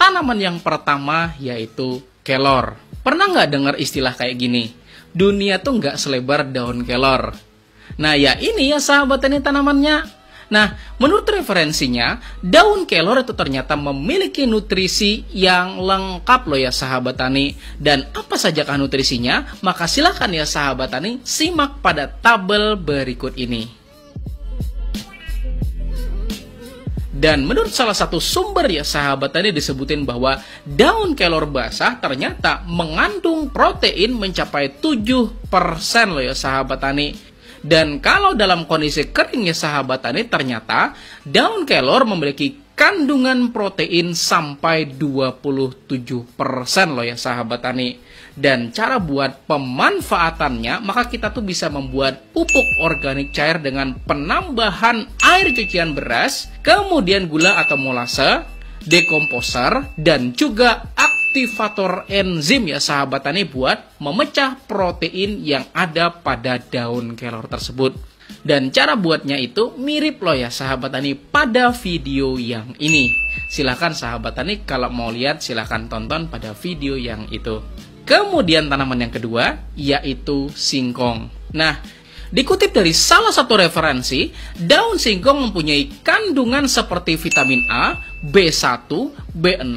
tanaman yang pertama yaitu kelor. Pernah nggak dengar istilah kayak gini? Dunia tuh nggak selebar daun kelor. Nah ya ini ya sahabat tani tanamannya. Nah, menurut referensinya, daun kelor itu ternyata memiliki nutrisi yang lengkap loh ya sahabat tani. Dan apa sajakah nutrisinya? Maka silahkan ya sahabat tani, simak pada tabel berikut ini. Dan menurut salah satu sumber ya sahabat tani disebutin bahwa daun kelor basah ternyata mengandung protein mencapai 7% loh ya sahabat tani. Dan kalau dalam kondisi kering ya sahabat tani, ternyata daun kelor memiliki kandungan protein sampai 27% loh ya sahabat tani. Dan cara buat pemanfaatannya, maka kita tuh bisa membuat pupuk organik cair dengan penambahan air cucian beras, kemudian gula atau molase, dekomposer, dan juga aktivator enzim ya sahabat tani buat memecah protein yang ada pada daun kelor tersebut. Dan cara buatnya itu mirip loh ya sahabat tani pada video yang ini. Silahkan sahabat tani kalau mau lihat silahkan tonton pada video yang itu. Kemudian tanaman yang kedua yaitu singkong. Nah, dikutip dari salah satu referensi, daun singkong mempunyai kandungan seperti vitamin A, B1, B6,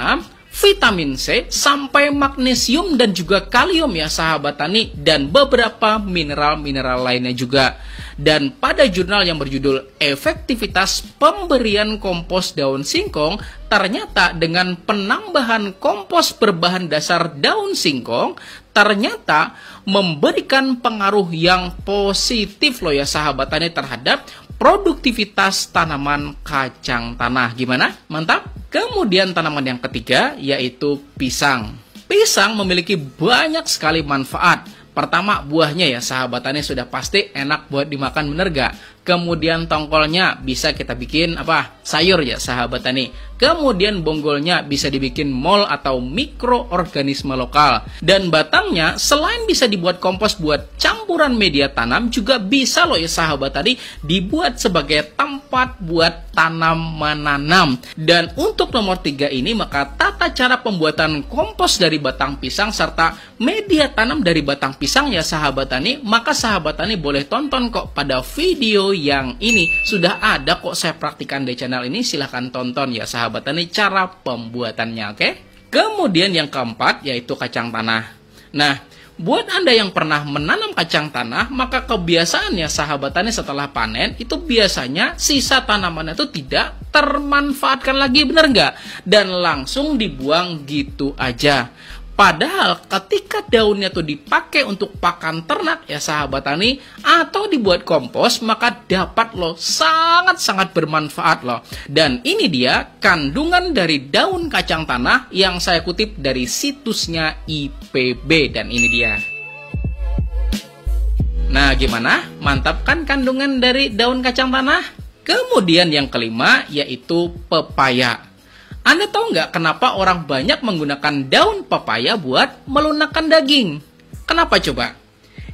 vitamin C, sampai magnesium dan juga kalium ya sahabat tani, dan beberapa mineral-mineral lainnya juga. Dan pada jurnal yang berjudul Efektivitas Pemberian Kompos Daun Singkong, ternyata dengan penambahan kompos berbahan dasar daun singkong, ternyata memberikan pengaruh yang positif loh ya sahabat tani terhadap produktivitas tanaman kacang tanah. Gimana? Mantap? Kemudian tanaman yang ketiga yaitu pisang. Pisang memiliki banyak sekali manfaat. Pertama, buahnya ya sahabat tani sudah pasti enak buat dimakan, bener gak? Kemudian tongkolnya bisa kita bikin apa? Sayur ya sahabat tani. Kemudian bonggolnya bisa dibikin mol atau mikroorganisme lokal. Dan batangnya selain bisa dibuat kompos buat campuran media tanam, juga bisa loh ya sahabat tani dibuat sebagai tempat buat tanam menanam. Dan untuk nomor 3 ini, maka tata cara pembuatan kompos dari batang pisang serta media tanam dari batang pisang ya sahabat tani, maka sahabat tani boleh tonton kok pada video yang ini. Sudah ada kok saya praktikan di channel ini, silahkan tonton ya sahabat tani cara pembuatannya, oke? Kemudian yang keempat yaitu kacang tanah. Nah, buat Anda yang pernah menanam kacang tanah, maka kebiasaannya sahabat tani setelah panen itu biasanya sisa tanamannya itu tidak termanfaatkan lagi, bener nggak? Dan langsung dibuang gitu aja. Padahal ketika daunnya tuh dipakai untuk pakan ternak ya sahabat tani, atau dibuat kompos, maka dapat loh sangat-sangat bermanfaat loh. Dan ini dia kandungan dari daun kacang tanah yang saya kutip dari situsnya IPB, dan ini dia. Nah gimana? Mantap kan kandungan dari daun kacang tanah? Kemudian yang kelima yaitu pepaya. Anda tahu nggak kenapa orang banyak menggunakan daun pepaya buat melunakkan daging? Kenapa coba?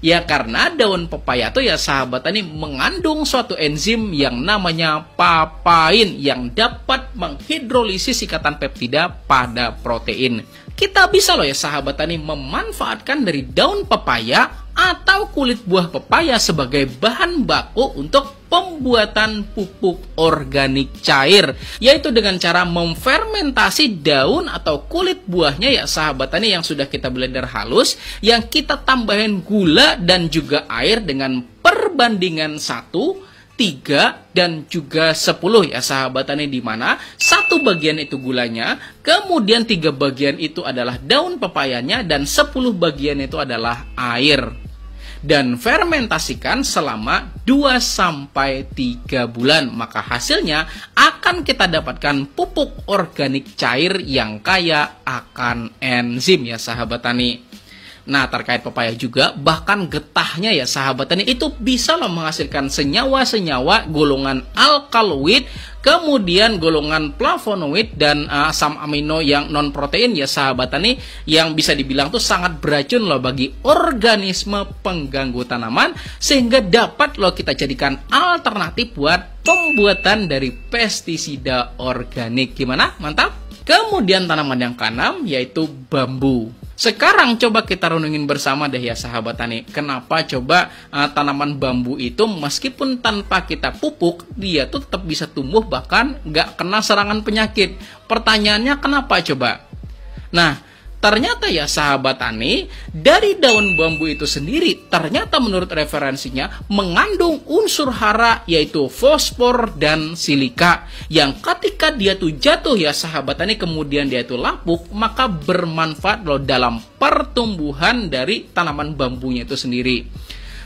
Ya karena daun pepaya itu ya sahabat tani mengandung suatu enzim yang namanya papain yang dapat menghidrolisis ikatan peptida pada protein. Kita bisa loh ya sahabat tani memanfaatkan dari daun pepaya atau kulit buah pepaya sebagai bahan baku untuk pembuatan pupuk organik cair, yaitu dengan cara memfermentasi daun atau kulit buahnya ya sahabat tani yang sudah kita blender halus, yang kita tambahin gula dan juga air dengan perbandingan 1, 3, dan juga 10 ya sahabat tani, di mana 1 bagian itu gulanya, kemudian 3 bagian itu adalah daun pepayanya, dan 10 bagian itu adalah air. Dan fermentasikan selama 2-3 bulan, maka hasilnya akan kita dapatkan pupuk organik cair yang kaya akan enzim ya sahabat tani. Nah terkait pepaya juga, bahkan getahnya ya sahabat tani itu bisa loh menghasilkan senyawa-senyawa golongan alkaloid, kemudian golongan flavonoid dan asam amino yang non protein ya sahabat tani, yang bisa dibilang tuh sangat beracun loh bagi organisme pengganggu tanaman, sehingga dapat loh kita jadikan alternatif buat pembuatan dari pestisida organik. Gimana? Mantap? Kemudian tanaman yang keenam yaitu bambu. Sekarang coba kita renungin bersama deh ya sahabat tani. Kenapa coba tanaman bambu itu meskipun tanpa kita pupuk, dia tuh tetap bisa tumbuh bahkan nggak kena serangan penyakit. Pertanyaannya kenapa coba? Nah, ternyata ya sahabat tani, dari daun bambu itu sendiri ternyata menurut referensinya mengandung unsur hara yaitu fosfor dan silika yang ketika dia tuh jatuh ya sahabat tani kemudian dia tuh lapuk maka bermanfaat loh dalam pertumbuhan dari tanaman bambunya itu sendiri.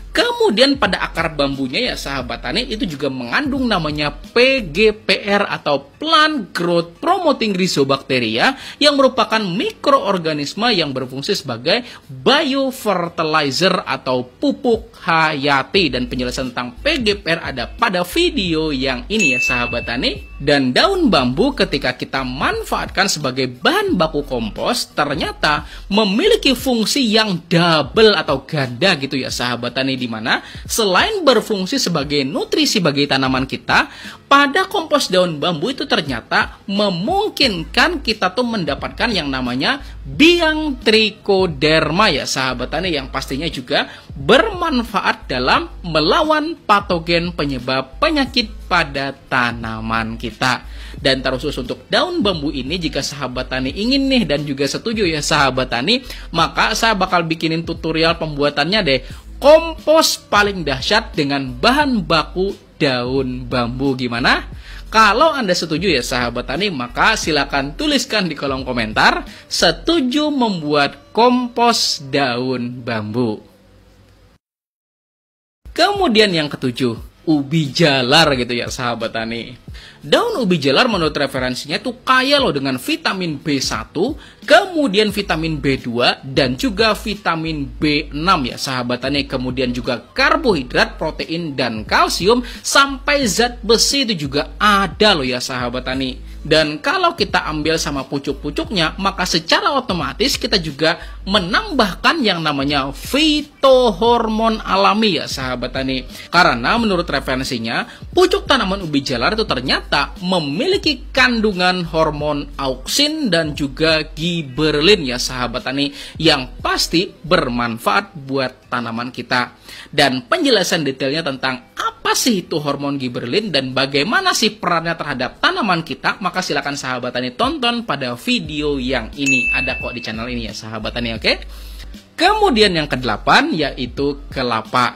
Kemudian pada akar bambunya ya sahabat tani itu juga mengandung namanya PGPR atau Plant Growth Promoting Rhizobacteria yang merupakan mikroorganisme yang berfungsi sebagai biofertilizer atau pupuk hayati. Dan penjelasan tentang PGPR ada pada video yang ini ya sahabat tani. Dan daun bambu ketika kita manfaatkan sebagai bahan baku kompos ternyata memiliki fungsi yang double atau ganda gitu ya sahabat tani, di mana selain berfungsi sebagai nutrisi bagi tanaman kita, pada kompos daun bambu itu ternyata memungkinkan kita tuh mendapatkan yang namanya biang trichoderma ya sahabat tani, yang pastinya juga bermanfaat dalam melawan patogen penyebab penyakit pada tanaman kita. Dan terkhusus untuk daun bambu ini, jika sahabat tani ingin nih dan juga setuju ya sahabat tani, maka saya bakal bikinin tutorial pembuatannya deh, kompos paling dahsyat dengan bahan baku daun bambu. Gimana? Kalau Anda setuju ya sahabat tani, maka silakan tuliskan di kolom komentar setuju membuat kompos daun bambu. Kemudian yang ketujuh, ubi jalar gitu ya sahabat tani. Daun ubi jalar menurut referensinya tuh kaya loh dengan vitamin B1, kemudian vitamin B2 dan juga vitamin B6 ya sahabat tani. Kemudian juga karbohidrat, protein dan kalsium sampai zat besi itu juga ada loh ya sahabat tani. Dan kalau kita ambil sama pucuk-pucuknya, maka secara otomatis kita juga menambahkan yang namanya fitohormon alami ya sahabat tani. Karena menurut referensinya, pucuk tanaman ubi jalar itu ternyata memiliki kandungan hormon auksin dan juga giberelin ya sahabat tani, yang pasti bermanfaat buat tanaman kita. Dan penjelasan detailnya tentang apa sih itu hormon giberelin dan bagaimana sih perannya terhadap tanaman kita, maka silakan sahabat tani tonton pada video yang ini, ada kok di channel ini ya sahabat tani, oke? Kemudian yang ke-8 yaitu kelapa.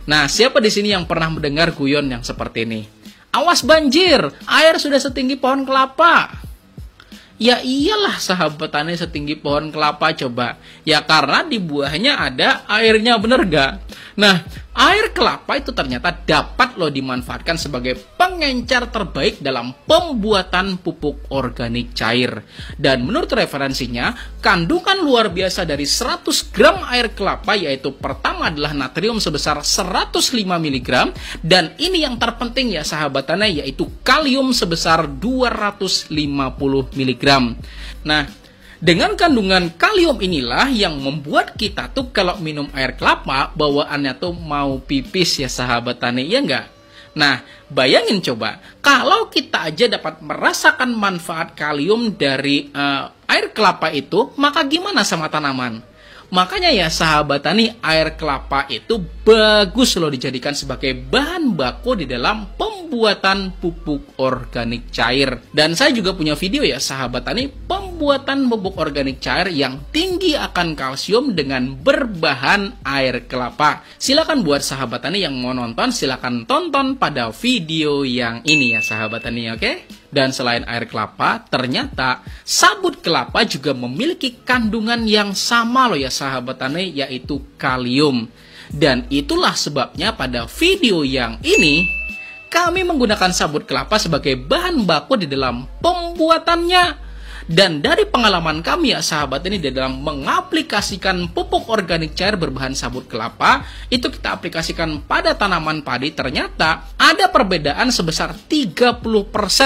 Nah, siapa di sini yang pernah mendengar guyon yang seperti ini? Awas banjir, air sudah setinggi pohon kelapa. Ya iyalah sahabat tani, setinggi pohon kelapa coba. Ya karena di buahnya ada airnya, bener gak? Nah, air kelapa itu ternyata dapat loh dimanfaatkan sebagai pengencer terbaik dalam pembuatan pupuk organik cair. Dan menurut referensinya, kandungan luar biasa dari 100 gram air kelapa yaitu pertama adalah natrium sebesar 105 mg. Dan ini yang terpenting ya sahabat tani, yaitu kalium sebesar 250 mg. Nah, dengan kandungan kalium inilah yang membuat kita tuh kalau minum air kelapa bawaannya tuh mau pipis ya sahabat tani, ya enggak? Nah, bayangin coba kalau kita aja dapat merasakan manfaat kalium dari air kelapa itu, maka gimana sama tanaman? Makanya ya sahabat tani, air kelapa itu bagus loh dijadikan sebagai bahan baku di dalam pembuatan pupuk organik cair. Dan saya juga punya video ya sahabat tani, pembuatan pupuk organik cair yang tinggi akan kalsium dengan berbahan air kelapa. Silakan buat sahabat tani yang mau nonton, silakan tonton pada video yang ini ya sahabat tani, oke? Dan selain air kelapa, ternyata sabut kelapa juga memiliki kandungan yang sama loh ya sahabat tani, yaitu kalium. Dan itulah sebabnya pada video yang ini kami menggunakan sabut kelapa sebagai bahan baku di dalam pembuatannya. Dan dari pengalaman kami ya sahabat ini di dalam mengaplikasikan pupuk organik cair berbahan sabut kelapa, itu kita aplikasikan pada tanaman padi, ternyata ada perbedaan sebesar 30%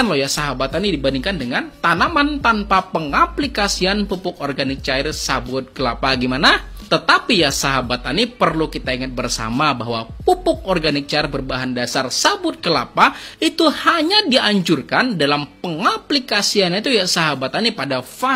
loh ya sahabat ini dibandingkan dengan tanaman tanpa pengaplikasian pupuk organik cair sabut kelapa. Gimana? Tetapi ya sahabat tani, perlu kita ingat bersama bahwa pupuk organik cair berbahan dasar sabut kelapa itu hanya dianjurkan dalam pengaplikasiannya itu ya sahabat tani pada fase